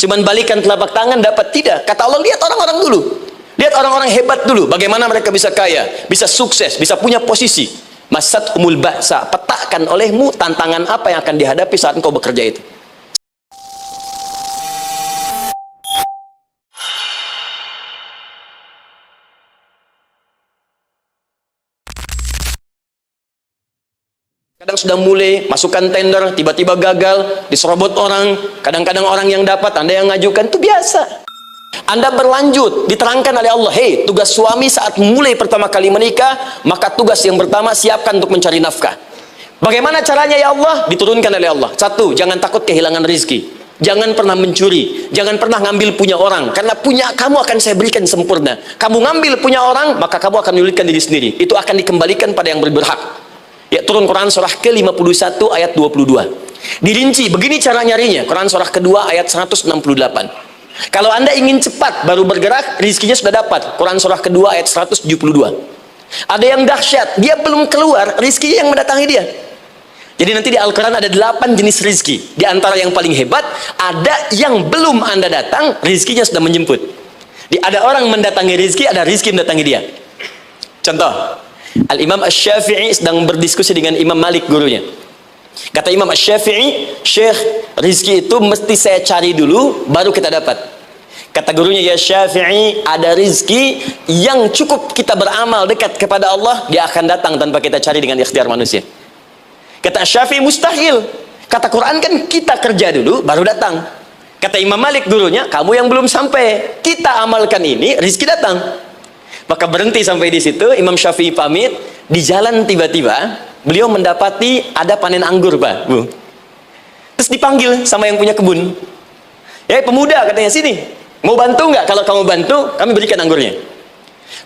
Cuman balikan telapak tangan dapat, tidak. Kata Allah, lihat orang-orang dulu. Lihat orang-orang hebat dulu. Bagaimana mereka bisa kaya, bisa sukses, bisa punya posisi. Masat umul ba'sa, petakan olehmu tantangan apa yang akan dihadapi saat engkau bekerja itu. Kadang sudah mulai masukkan tender, tiba-tiba gagal, diserobot orang, kadang-kadang orang yang dapat, Anda yang ngajukan, itu biasa. Anda berlanjut, diterangkan oleh Allah, hei, tugas suami saat mulai pertama kali menikah, maka tugas yang pertama siapkan untuk mencari nafkah. Bagaimana caranya ya Allah? Diturunkan oleh Allah. Satu, jangan takut kehilangan rizki. Jangan pernah mencuri, jangan pernah ngambil punya orang, karena punya kamu akan saya berikan sempurna. Kamu ngambil punya orang, maka kamu akan menyulitkan diri sendiri. Itu akan dikembalikan pada yang berhak. Ya, turun Quran surah ke-51 ayat 22. Dirinci, begini cara nyarinya. Quran surah kedua ayat 168. Kalau Anda ingin cepat baru bergerak, rizkinya sudah dapat. Quran surah kedua ayat 172. Ada yang dahsyat, dia belum keluar, rizkinya yang mendatangi dia. Jadi nanti di Al-Quran ada 8 jenis rizki. Di antara yang paling hebat, ada yang belum Anda datang, rizkinya sudah menjemput. Ada orang mendatangi rizki, ada rizki mendatangi dia. Contoh, Al-Imam Asy-Syafi'i sedang berdiskusi dengan Imam Malik, gurunya. Kata Imam Asy-Syafi'i, Syekh, rizki itu mesti saya cari dulu, baru kita dapat. Kata gurunya, ya Syafi'i, ada rizki yang cukup kita beramal dekat kepada Allah, dia akan datang tanpa kita cari dengan ikhtiar manusia. Kata Syafi'i, mustahil. Kata Quran kan kita kerja dulu, baru datang. Kata Imam Malik, gurunya, kamu yang belum sampai, kita amalkan ini, rizki datang. Maka berhenti sampai di situ. Imam Syafi'i pamit. Di jalan tiba-tiba beliau mendapati ada panen anggur, Pak, Bu. Terus dipanggil sama yang punya kebun. Ya, pemuda, katanya, sini, mau bantu nggak? Kalau kamu bantu, kami berikan anggurnya.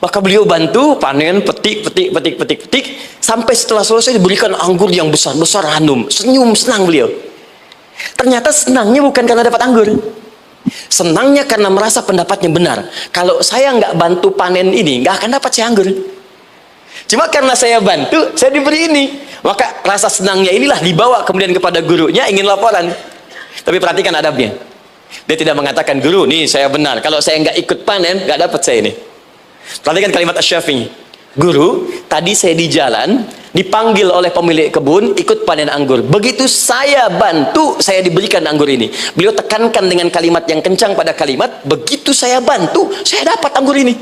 Maka beliau bantu panen, petik, sampai setelah selesai diberikan anggur yang besar-besar, hanum. Senyum, senang beliau. Ternyata senangnya bukan karena dapat anggur. Senangnya karena merasa pendapatnya benar. Kalau saya nggak bantu panen ini, nggak akan dapat saya anggur. Cuma karena saya bantu, saya diberi ini. Maka rasa senangnya inilah dibawa kemudian kepada gurunya, ingin laporan. Tapi perhatikan adabnya. Dia tidak mengatakan, guru, nih saya benar. Kalau saya nggak ikut panen, nggak dapat saya ini. Perhatikan kalimat Asy-Syafi'i. Guru, tadi saya di jalan, dipanggil oleh pemilik kebun, ikut panen anggur. Begitu saya bantu, saya diberikan anggur ini. Beliau tekankan dengan kalimat yang kencang pada kalimat, begitu saya bantu, saya dapat anggur ini.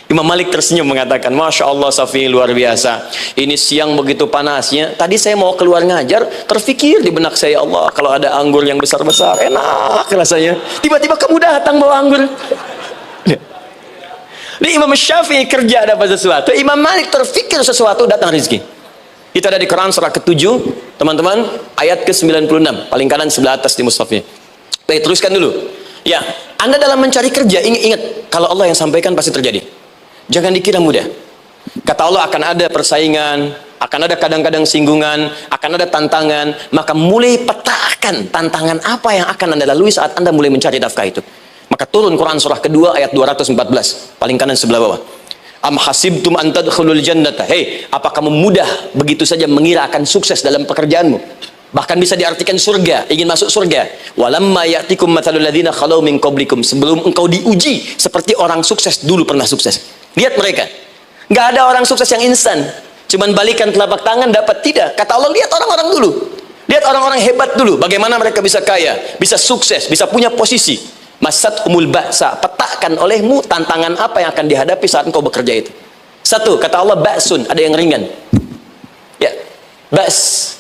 Imam Malik tersenyum mengatakan, Masya Allah Syafi'i, luar biasa. Ini siang begitu panasnya, tadi saya mau keluar ngajar, terfikir di benak saya, Allah, kalau ada anggur yang besar-besar, enak rasanya. Tiba-tiba kamu datang bawa anggur. Ini Imam Syafi'i kerja dapat sesuatu, Imam Malik terfikir sesuatu, datang rezeki. Itu ada di Quran surah ke-7, teman-teman, ayat ke-96, paling kanan sebelah atas di mushafnya. Baik, teruskan dulu. Ya, Anda dalam mencari kerja, ingat, kalau Allah yang sampaikan pasti terjadi. Jangan dikira mudah. Kata Allah, akan ada persaingan, akan ada kadang-kadang singgungan, akan ada tantangan, maka mulai petakan tantangan apa yang akan Anda lalui saat Anda mulai mencari nafkah itu. Maka turun Quran surah kedua ayat 214, paling kanan sebelah bawah. Am hasibtum an tadkhulul jannata. Hei, apa kamu mudah begitu saja mengira akan sukses dalam pekerjaanmu? Bahkan bisa diartikan surga, ingin masuk surga. Walamma ya'tikum mathalul ladzina khalau min qablikum. Sebelum engkau diuji seperti orang sukses dulu pernah sukses. Lihat mereka. Enggak ada orang sukses yang instan. Cuman balikan telapak tangan dapat, tidak. Kata Allah, lihat orang-orang dulu. Lihat orang-orang hebat dulu, bagaimana mereka bisa kaya, bisa sukses, bisa punya posisi. Masat umul ba'sa, petakan olehmu tantangan apa yang akan dihadapi saat engkau bekerja itu. Satu, kata Allah, ba'sun, ada yang ringan. Ya, ba's.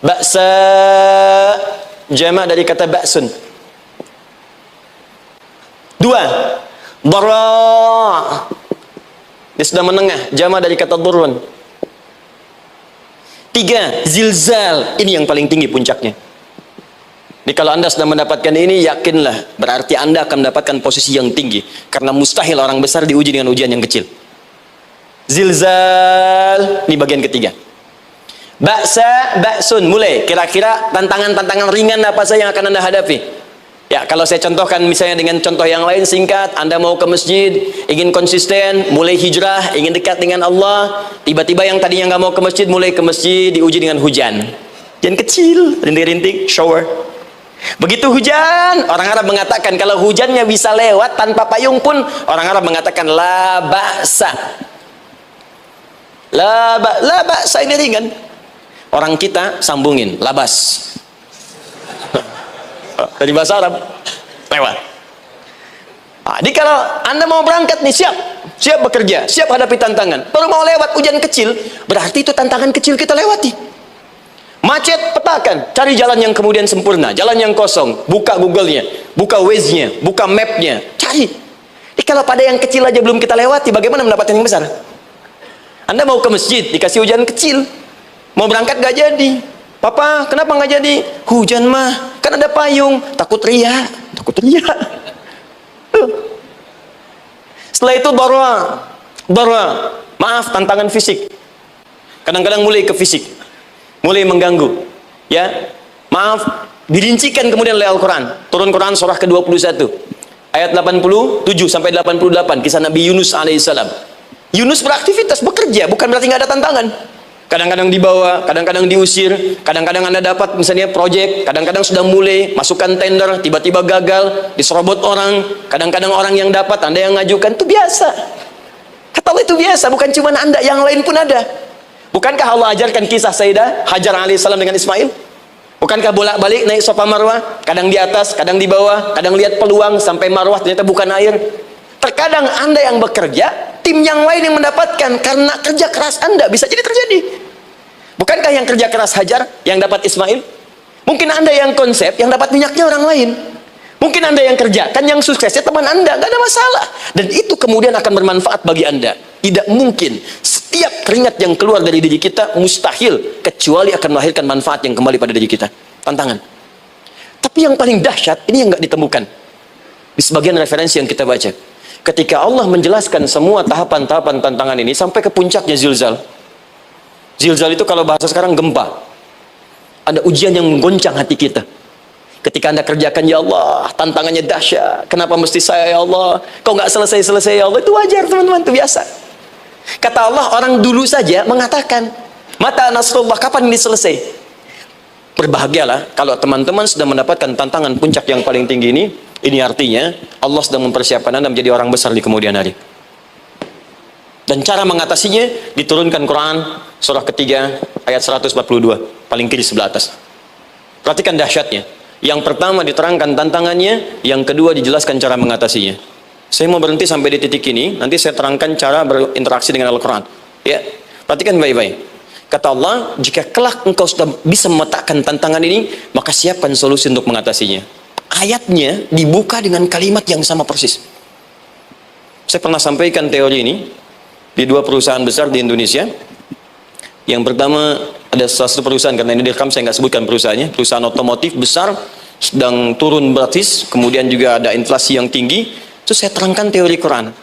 Ba'sa jama' dari kata ba'sun. Dua, dara'. Dia sudah menengah, jama' dari kata durun. Tiga, zilzal. Ini yang paling tinggi puncaknya. Jadi kalau Anda sudah mendapatkan ini, yakinlah, berarti Anda akan mendapatkan posisi yang tinggi. Karena mustahil orang besar diuji dengan ujian yang kecil. Zilzal, ini bagian ketiga. Ba'sa, ba'sun, mulai. Kira-kira tantangan-tantangan ringan apa saja yang akan Anda hadapi? Ya, kalau saya contohkan misalnya dengan contoh yang lain singkat, Anda mau ke masjid, ingin konsisten, mulai hijrah, ingin dekat dengan Allah, tiba-tiba yang tadinya nggak mau ke masjid, mulai ke masjid, diuji dengan hujan. Yang kecil, rintik-rintik, shower. Begitu hujan, orang Arab mengatakan kalau hujannya bisa lewat tanpa payung pun, orang Arab mengatakan la ba'sa. La ba'sa ini ringan. Orang kita sambungin labas. Dari bahasa Arab lewat. Jadi kalau Anda mau berangkat nih, siap bekerja, siap hadapi tantangan. Baru mau lewat hujan kecil, berarti itu tantangan kecil kita lewati. Macet, petakan, cari jalan yang kemudian sempurna, jalan yang kosong, buka Google-nya, buka Waze-nya, buka map-nya, cari. Kalau pada yang kecil aja belum kita lewati, bagaimana mendapatkan yang besar? Anda mau ke masjid, dikasih hujan kecil, mau berangkat gak jadi. Papa, kenapa gak jadi? Hujan mah, kan ada payung, takut ria. Setelah itu darwa, maaf, tantangan fisik. Kadang-kadang mulai ke fisik, mulai mengganggu, ya, maaf, dirincikan kemudian oleh Al-Quran. Turun Quran surah ke-21 ayat 87 sampai 88, kisah Nabi Yunus alaihissalam. Yunus beraktivitas, bekerja, bukan berarti nggak ada tantangan. Kadang-kadang dibawa, kadang-kadang diusir, kadang-kadang Anda dapat misalnya proyek, kadang-kadang sudah mulai masukkan tender, tiba-tiba gagal, diserobot orang, kadang-kadang orang yang dapat, Anda yang ngajukan, itu biasa. Kata Allah itu biasa, bukan cuma Anda, yang lain pun ada. Bukankah Allah ajarkan kisah Sayyidah Hajar alaihissalam dengan Ismail? Bukankah bolak-balik naik Safa Marwah, kadang di atas, kadang di bawah, kadang lihat peluang sampai Marwah ternyata bukan air. Terkadang Anda yang bekerja, tim yang lain yang mendapatkan karena kerja keras Anda, bisa jadi terjadi. Bukankah yang kerja keras Hajar yang dapat Ismail? Mungkin Anda yang konsep, yang dapat minyaknya orang lain. Mungkin Anda yang kerjakan, yang suksesnya teman Anda, nggak ada masalah. Dan itu kemudian akan bermanfaat bagi Anda. Tidak mungkin setiap keringat yang keluar dari diri kita mustahil, kecuali akan melahirkan manfaat yang kembali pada diri kita. Tantangan. Tapi yang paling dahsyat, ini yang nggak ditemukan di sebagian referensi yang kita baca. Ketika Allah menjelaskan semua tahapan-tahapan tantangan ini sampai ke puncaknya zilzal. Zilzal itu kalau bahasa sekarang gempa. Ada ujian yang menggoncang hati kita. Ketika Anda kerjakan, ya Allah, tantangannya dahsyat. Kenapa mesti saya, ya Allah? Kau nggak selesai-selesai, ya Allah. Itu wajar, teman-teman, itu biasa. Kata Allah, orang dulu saja mengatakan, mata nasrullah, kapan ini selesai? Berbahagialah kalau teman-teman sudah mendapatkan tantangan puncak yang paling tinggi ini. Ini artinya Allah sedang mempersiapkan Anda menjadi orang besar di kemudian hari. Dan cara mengatasinya diturunkan Quran surah ketiga ayat 142, paling kiri sebelah atas. Perhatikan dahsyatnya. Yang pertama diterangkan tantangannya, yang kedua dijelaskan cara mengatasinya. Saya mau berhenti sampai di titik ini, nanti saya terangkan cara berinteraksi dengan Al-Quran. Ya, perhatikan baik-baik. Kata Allah, jika kelak engkau sudah bisa memetakan tantangan ini, maka siapkan solusi untuk mengatasinya. Ayatnya dibuka dengan kalimat yang sama persis. Saya pernah sampaikan teori ini di dua perusahaan besar di Indonesia. Yang pertama, ada salah satu perusahaan, karena ini direkam saya nggak sebutkan perusahaannya, perusahaan otomotif besar, sedang turun gratis, kemudian juga ada inflasi yang tinggi. Terus saya terangkan teori Quran.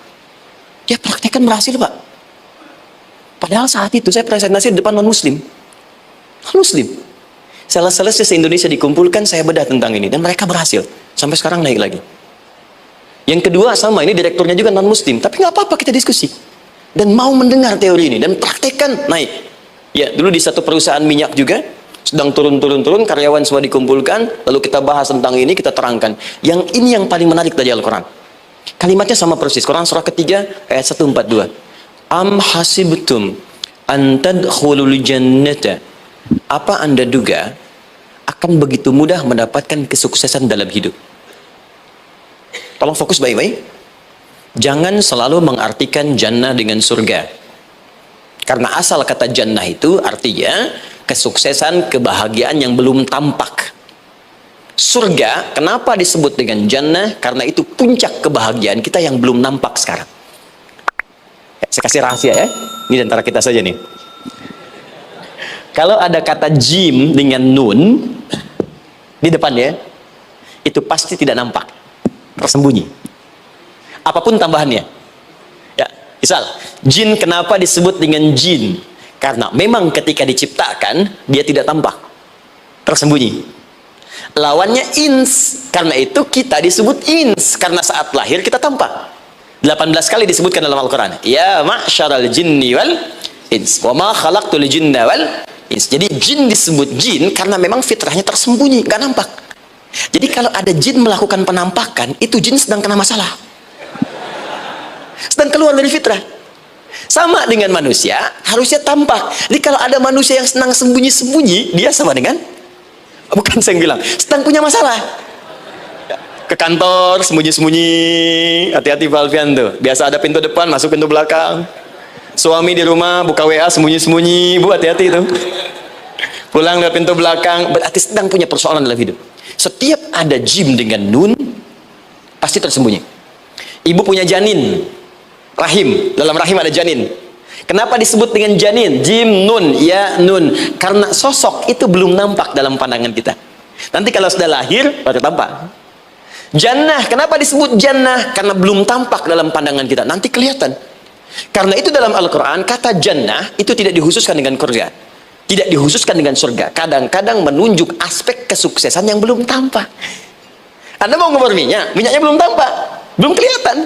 Ya praktekkan berhasil, Pak. Padahal saat itu saya presentasi di depan non-muslim. Non-muslim. Sales-sales se-Indonesia dikumpulkan, saya bedah tentang ini. Dan mereka berhasil. Sampai sekarang naik lagi. Yang kedua sama, ini direkturnya juga non-muslim. Tapi nggak apa-apa, kita diskusi. Dan mau mendengar teori ini. Dan praktekkan, naik. Ya, dulu di satu perusahaan minyak juga, sedang turun, karyawan semua dikumpulkan, lalu kita bahas tentang ini, kita terangkan. Yang ini yang paling menarik dari Al-Quran. Kalimatnya sama persis. Quran surah ketiga, ayat 142. Am hasibtum an tadkhulul jannata. Apa Anda duga akan begitu mudah mendapatkan kesuksesan dalam hidup? Tolong fokus baik-baik. Jangan selalu mengartikan jannah dengan surga. Karena asal kata jannah itu artinya kesuksesan, kebahagiaan yang belum tampak. Surga, kenapa disebut dengan jannah? Karena itu puncak kebahagiaan kita yang belum nampak sekarang. Ya, saya kasih rahasia ya. Ini antara kita saja nih. Kalau ada kata jim dengan nun di depannya, itu pasti tidak nampak, tersembunyi. Apapun tambahannya. Ya, misal, jin kenapa disebut dengan jin? Karena memang ketika diciptakan, dia tidak tampak, tersembunyi. Lawannya ins, karena itu kita disebut ins, karena saat lahir kita tampak. 18 kali disebutkan dalam Al-Quran. Ya ma'syaral jinni wal ins, wa ma khalaqtul jinna wal ins. Jadi jin disebut jin karena memang fitrahnya tersembunyi, nggak nampak. Jadi kalau ada jin melakukan penampakan, itu jin sedang kena masalah, sedang keluar dari fitrah. Sama dengan manusia, harusnya tampak. Jadi kalau ada manusia yang senang sembunyi-sembunyi, dia sama dengan, bukan saya bilang, sedang punya masalah. Ke kantor sembunyi-sembunyi, hati-hati Pak Alfian tuh. Biasa ada pintu depan, masuk pintu belakang. Suami di rumah buka WA sembunyi-sembunyi, Bu, hati-hati itu. Pulang lewat pintu belakang, berarti sedang punya persoalan dalam hidup. Setiap ada jim dengan nun, pasti tersembunyi. Ibu punya janin, rahim, dalam rahim ada janin. Kenapa disebut dengan janin? Jim, nun, ya, nun. Karena sosok itu belum nampak dalam pandangan kita. Nanti kalau sudah lahir, baru tampak. Jannah, kenapa disebut jannah? Karena belum tampak dalam pandangan kita. Nanti kelihatan. Karena itu dalam Al-Quran, kata jannah itu tidak dikhususkan dengan surga. Tidak dikhususkan dengan surga. Kadang-kadang menunjuk aspek kesuksesan yang belum tampak. Anda mau ngubur minyak, minyaknya belum tampak, belum kelihatan.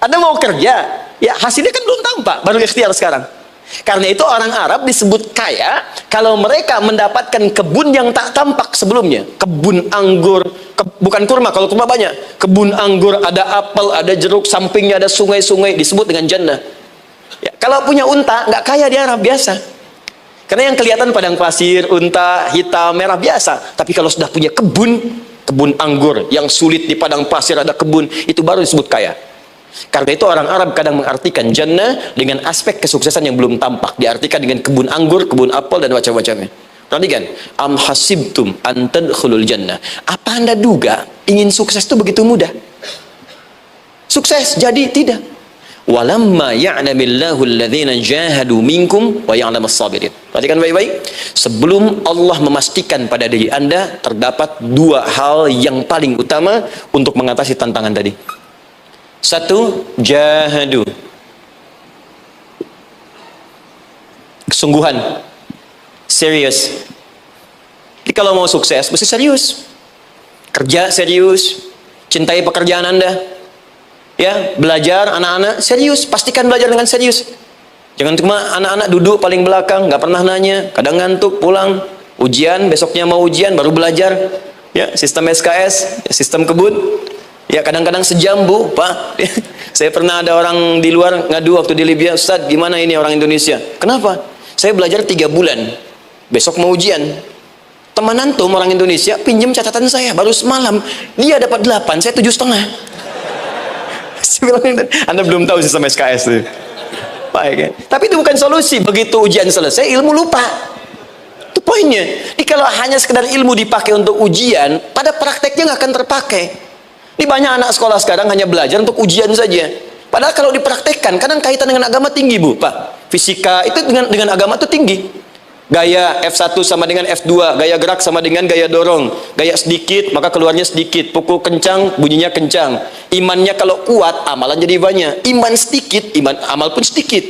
Anda mau kerja, ya hasilnya kan belum tampak, baru ikhtiar sekarang. Karena itu orang Arab disebut kaya kalau mereka mendapatkan kebun yang tak tampak sebelumnya. Kebun anggur, bukan kurma, kalau kurma banyak. Kebun anggur, ada apel, ada jeruk, sampingnya ada sungai-sungai, disebut dengan jannah. Ya, kalau punya unta, nggak kaya di Arab, biasa. Karena yang kelihatan padang pasir, unta, hitam, merah, biasa. Tapi kalau sudah punya kebun anggur yang sulit di padang pasir ada kebun, itu baru disebut kaya. Karena itu orang Arab kadang mengartikan jannah dengan aspek kesuksesan yang belum tampak, diartikan dengan kebun anggur, kebun apel, dan macam-macamnya. Perhatikan, am hasibtum an tadkhulul jannah. Apa Anda duga ingin sukses itu begitu mudah? Sukses jadi tidak. Walamma ya'lamillahu alladhina jahadu minkum wa ya'lamas sabirin. Perhatikan baik-baik. Sebelum Allah memastikan pada diri Anda terdapat dua hal yang paling utama untuk mengatasi tantangan tadi. Satu, jahadu, kesungguhan, serius. Jadi kalau mau sukses mesti serius, kerja serius, cintai pekerjaan Anda, ya, belajar anak-anak serius, pastikan belajar dengan serius. Jangan cuma anak-anak duduk paling belakang, nggak pernah nanya, kadang ngantuk, pulang, ujian, besoknya mau ujian baru belajar, ya, sistem SKS, ya, sistem kebut. Ya, kadang-kadang sejam, Bu, Pak. Saya pernah ada orang di luar ngadu waktu di Libya, Ustaz, gimana ini orang Indonesia? Kenapa? Saya belajar 3 bulan, besok mau ujian. Teman antum orang Indonesia pinjam catatan saya, baru semalam dia dapat 8, saya 7,5. Anda belum tahu sistem SKS itu. Baik, ya? Tapi itu bukan solusi. Begitu ujian selesai, ilmu lupa. Itu poinnya. Jadi kalau hanya sekedar ilmu dipakai untuk ujian, pada prakteknya nggak akan terpakai. Ini banyak anak sekolah sekarang hanya belajar untuk ujian saja. Padahal kalau dipraktekkan, kadang kaitan dengan agama tinggi, Bu, Pak. Fisika itu dengan agama itu tinggi. Gaya F1 sama dengan F2, gaya gerak sama dengan gaya dorong. Gaya sedikit, maka keluarnya sedikit. Pukul kencang, bunyinya kencang. Imannya kalau kuat, amalan jadi banyak. Iman sedikit, amal pun sedikit.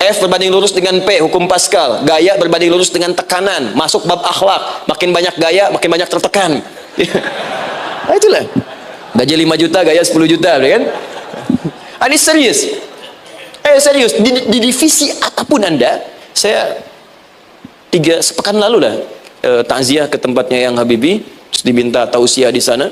F berbanding lurus dengan P, hukum Pascal. Gaya berbanding lurus dengan tekanan. Masuk bab akhlak. Makin banyak gaya, makin banyak tertekan. Nah, itulah. Gaji 5 juta, gaya 10 juta, kan? Ini serius. Serius. Di divisi apapun Anda, saya 3 sepekan lalu lah takziah ke tempatnya yang Habibie, terus diminta tausiah di sana,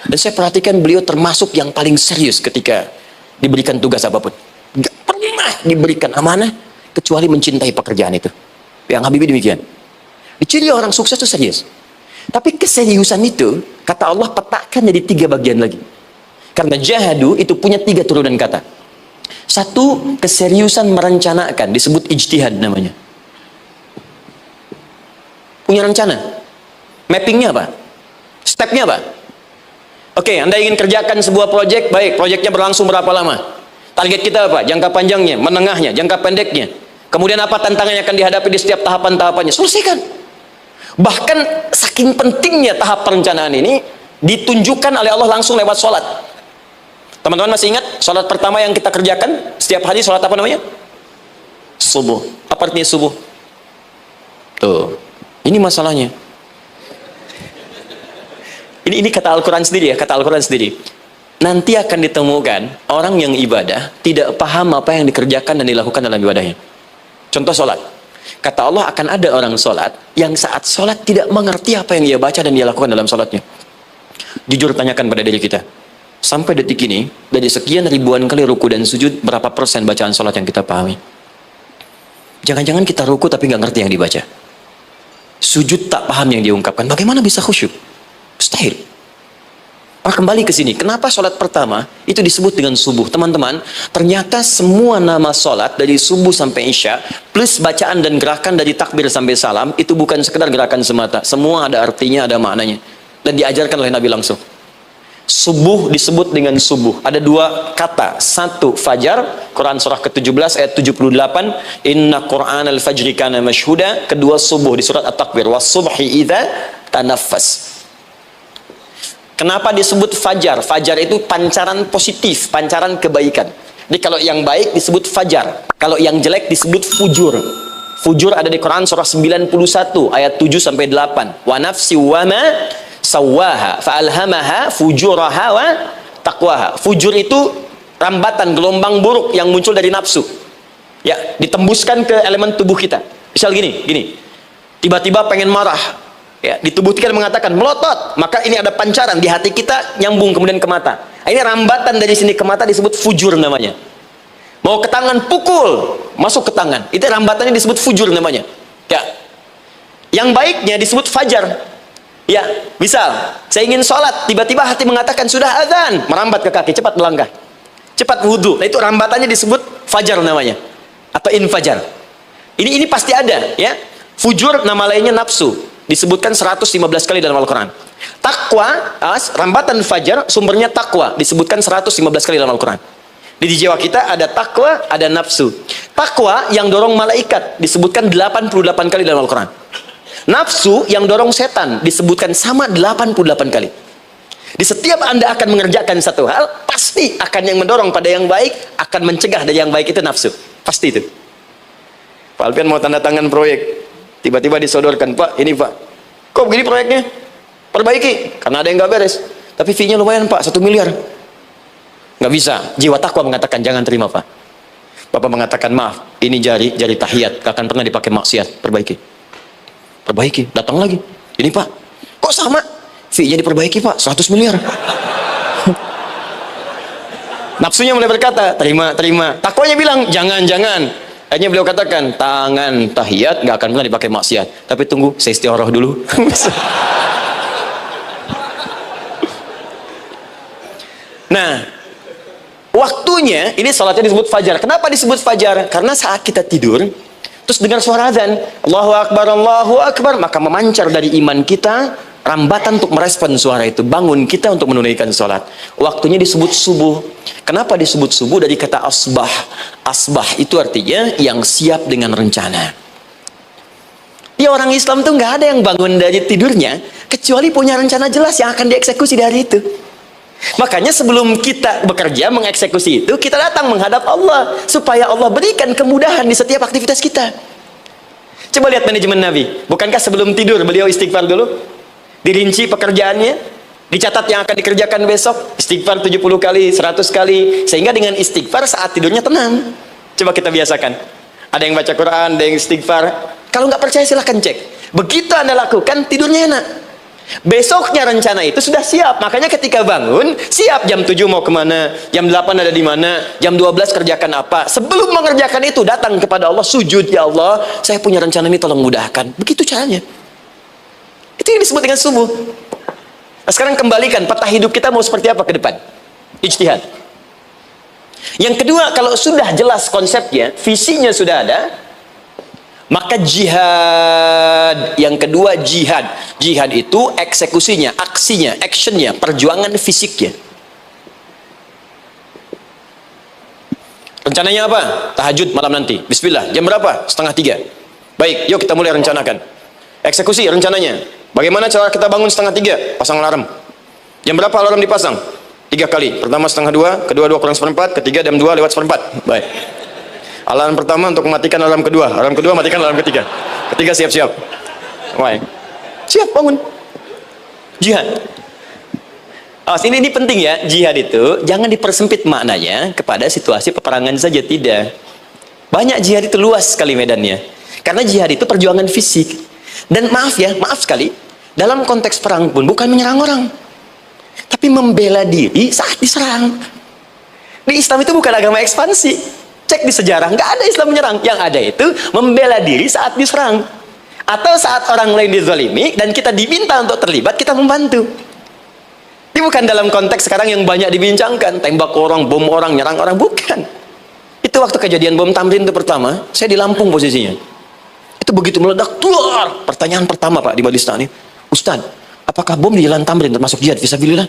dan saya perhatikan beliau termasuk yang paling serius ketika diberikan tugas apapun. Gak pernah diberikan amanah kecuali mencintai pekerjaan itu. Yang Habibie demikian. Ciri orang sukses itu serius. Tapi keseriusan itu, kata Allah, petakan jadi 3 bagian lagi. Karena jahadu itu punya 3 turunan kata. Satu, keseriusan merencanakan, disebut ijtihad namanya. Punya rencana. Mappingnya apa? Stepnya apa? Oke, Anda ingin kerjakan sebuah proyek, baik, proyeknya berlangsung berapa lama? Target kita apa? Jangka panjangnya, menengahnya, jangka pendeknya. Kemudian apa tantangan yang akan dihadapi di setiap tahapan-tahapannya? Selesaikan. Bahkan saking pentingnya tahap perencanaan ini ditunjukkan oleh Allah langsung lewat sholat. Teman-teman masih ingat sholat pertama yang kita kerjakan setiap hari, sholat apa namanya? Subuh. Apa artinya subuh? Tuh, ini masalahnya. Ini kata Al-Quran sendiri, ya, kata Al-Quran sendiri. Nanti akan ditemukan orang yang ibadah tidak paham apa yang dikerjakan dan dilakukan dalam ibadahnya. Contoh sholat. Kata Allah, akan ada orang sholat yang saat sholat tidak mengerti apa yang ia baca dan dia lakukan dalam sholatnya. Jujur tanyakan pada diri kita, sampai detik ini, dari sekian ribuan kali ruku dan sujud, berapa persen bacaan sholat yang kita pahami? Jangan-jangan kita ruku tapi nggak ngerti yang dibaca. Sujud tak paham yang diungkapkan. Bagaimana bisa khusyuk? Mustahil. Kembali ke sini, kenapa sholat pertama itu disebut dengan subuh? Teman-teman, ternyata semua nama sholat dari subuh sampai isya, plus bacaan dan gerakan dari takbir sampai salam, itu bukan sekedar gerakan semata. Semua ada artinya, ada maknanya. Dan diajarkan oleh Nabi langsung. Subuh disebut dengan subuh. Ada dua kata. Satu, fajar. Quran surah ke-17 ayat 78. Inna Qur'an al-fajri kana mashhuda. Kedua, subuh di surat At-Takbir. Was-subhi idza tanaffas. Kenapa disebut fajar? Fajar itu pancaran positif, pancaran kebaikan. Jadi kalau yang baik disebut fajar. Kalau yang jelek disebut fujur. Fujur ada di Quran surah 91 ayat 7 sampai 8. Wa nafsi wa ma sawwaha fa'alhamaha fujuraha wa taqwaha. Fujur itu rambatan, gelombang buruk yang muncul dari nafsu. Ya, ditembuskan ke elemen tubuh kita. Misal gini. Tiba-tiba pengen marah. Ya, di tubuh kita mengatakan melotot, maka ini ada pancaran di hati kita nyambung kemudian ke mata. Ini rambatan dari sini ke mata disebut fujur namanya. Mau ke tangan pukul, masuk ke tangan. Itu rambatannya disebut fujur namanya. Ya. Yang baiknya disebut fajar. Ya, misal saya ingin sholat, tiba-tiba hati mengatakan sudah azan, merambat ke kaki, cepat melangkah, cepat wudhu. Nah itu rambatannya disebut fajar namanya, atau infajar. Ini pasti ada, ya. Fujur nama lainnya nafsu. Disebutkan 115 kali dalam Al-Quran. Takwa, rambatan fajar, sumbernya takwa. Disebutkan 115 kali dalam Al-Quran. Di jiwa kita ada takwa, ada nafsu. Takwa yang dorong malaikat, disebutkan 88 kali dalam Al-Quran. Nafsu yang dorong setan, disebutkan sama 88 kali. Di setiap Anda akan mengerjakan satu hal, pasti akan yang mendorong pada yang baik, akan mencegah dari yang baik itu nafsu. Pasti itu. Pak Alpian mau tanda tangan proyek. Tiba-tiba disodorkan, Pak, ini Pak, kok begini proyeknya? Perbaiki, karena ada yang nggak beres. Tapi fee-nya lumayan Pak, 1 miliar. Nggak bisa, jiwa takwa mengatakan jangan terima Pak. Bapak mengatakan maaf, ini jari tahiyat, gak akan pernah dipakai maksiat. Perbaiki, datang lagi. Ini Pak, kok sama? Fee-nya diperbaiki Pak, 100 miliar. Nafsunya mulai berkata, terima. Takwanya bilang, jangan. Akhirnya beliau katakan, tangan tahiyat nggak akan pernah dipakai maksiat. Tapi tunggu, saya istiqoroh dulu. Nah, waktunya, ini salatnya disebut fajar. Kenapa disebut fajar? Karena saat kita tidur, terus dengar suara azan, Allahu Akbar, maka memancar dari iman kita, rambatan untuk merespon suara itu, bangun kita untuk menunaikan sholat. Waktunya disebut subuh. Kenapa disebut subuh? Dari kata asbah. Asbah itu artinya yang siap dengan rencana. Ya, orang Islam tuh nggak ada yang bangun dari tidurnya kecuali punya rencana jelas yang akan dieksekusi dari itu. Makanya sebelum kita bekerja mengeksekusi itu, kita datang menghadap Allah supaya Allah berikan kemudahan di setiap aktivitas kita. Coba lihat manajemen Nabi. Bukankah sebelum tidur beliau istighfar dulu? Dirinci pekerjaannya, dicatat yang akan dikerjakan besok, istighfar 70 kali, 100 kali, sehingga dengan istighfar saat tidurnya tenang. Coba kita biasakan. Ada yang baca Quran, ada yang istighfar. Kalau nggak percaya silahkan cek. Begitu Anda lakukan, tidurnya enak. Besoknya rencana itu sudah siap. Makanya ketika bangun, siap jam 7 mau kemana, jam 8 ada di mana, jam 12 kerjakan apa. Sebelum mengerjakan itu, datang kepada Allah, sujud, ya Allah, saya punya rencana ini, tolong mudahkan. Begitu caranya. Itu yang disebut dengan subuh. Nah, sekarang kembalikan peta hidup kita mau seperti apa ke depan. Ijtihad. Yang kedua, kalau sudah jelas konsepnya, visinya sudah ada, maka jihad. Yang kedua, jihad. Jihad itu eksekusinya, aksinya, actionnya, perjuangan fisiknya. Rencananya apa? Tahajud malam nanti. Bismillah. Jam berapa? 2:30. Baik, yuk kita mulai rencanakan. Eksekusi rencananya. Bagaimana cara kita bangun 2:30? Pasang alarm. Jam berapa alarm dipasang? 3 kali. Pertama 1:30, kedua 2 kurang 1/4, ketiga jam 2 lewat 1/4. Baik. Alarm pertama untuk mematikan alarm kedua. Alarm kedua matikan alarm ketiga. Ketiga siap-siap. Baik. Siap bangun. Jihad. Ini penting ya, jihad itu jangan dipersempit maknanya kepada situasi peperangan saja, tidak. Banyak jihad itu luas sekali medannya. Karena jihad itu perjuangan fisik. Dan maaf sekali, dalam konteks perang pun bukan menyerang orang. Tapi membela diri saat diserang. Di Islam itu bukan agama ekspansi. Cek di sejarah, nggak ada Islam menyerang. Yang ada itu membela diri saat diserang. Atau saat orang lain dizalimi dan kita diminta untuk terlibat, kita membantu. Ini bukan dalam konteks sekarang yang banyak dibincangkan, tembak orang, bom orang, nyerang orang, bukan. Itu waktu kejadian bom Tamrin itu pertama, saya di Lampung posisinya. Itu begitu meledak, tuar. Pertanyaan pertama Pak di Balistani, Ustaz, apakah bom di Jalan Tamrin termasuk jihad fisabilillah?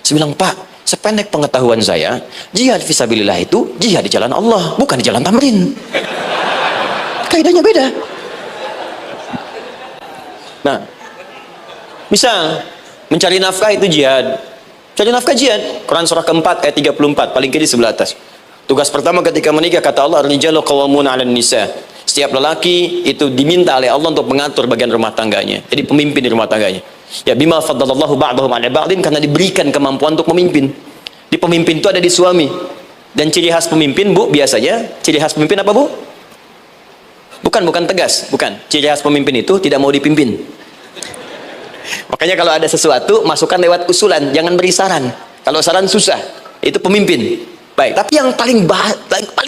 Saya bilang, Pak, sependek pengetahuan saya, jihad fisabilillah itu jihad di jalan Allah, bukan di Jalan Tamrin. Kaidahnya beda. Nah, misal mencari nafkah itu jihad. Cari nafkah jihad. Quran surah keempat ayat 34, paling kiri sebelah atas. Tugas pertama ketika menikah, kata Allah, ar-rijalu qawwamuna 'alan nisa. Setiap lelaki itu diminta oleh Allah untuk mengatur bagian rumah tangganya. Jadi pemimpin di rumah tangganya. Ya bima faddalallahu ba'dahum 'ala ba'din, karena diberikan kemampuan untuk memimpin. Di pemimpin itu ada di suami. Dan ciri khas pemimpin, Bu, biasanya ciri khas pemimpin apa, Bu? Bukan tegas, bukan. Ciri khas pemimpin itu tidak mau dipimpin. Makanya kalau ada sesuatu, masukkan lewat usulan, jangan beri saran. Kalau saran susah, itu pemimpin. Baik, tapi yang paling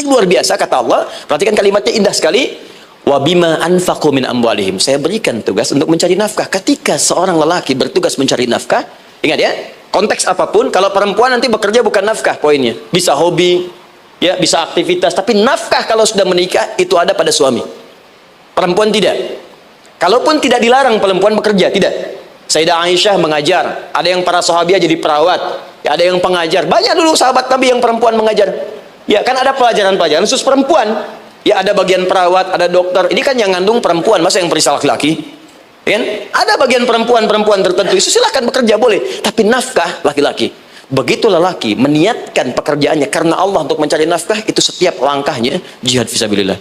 luar biasa kata Allah, perhatikan kalimatnya indah sekali. Wa bima anfaqu min amwalihim. Saya berikan tugas untuk mencari nafkah. Ketika seorang lelaki bertugas mencari nafkah, ingat ya, konteks apapun, kalau perempuan nanti bekerja bukan nafkah poinnya. Bisa hobi, ya, bisa aktivitas, tapi nafkah kalau sudah menikah itu ada pada suami. Perempuan tidak. Kalaupun tidak dilarang perempuan bekerja, tidak. Sayyidah Aisyah mengajar, ada yang para sahabiah jadi perawat, ya, ada yang pengajar. Banyak dulu sahabat Nabi yang perempuan mengajar. Ya, kan ada pelajaran-pelajaran khusus perempuan. Ya, ada bagian perawat, ada dokter. Ini kan yang ngandung perempuan, masa yang perisa laki-laki? Kan? Ada bagian perempuan tertentu. Itu silahkan bekerja boleh, tapi nafkah laki-laki. Begitu lelaki meniatkan pekerjaannya karena Allah untuk mencari nafkah, itu setiap langkahnya jihad fisabilillah.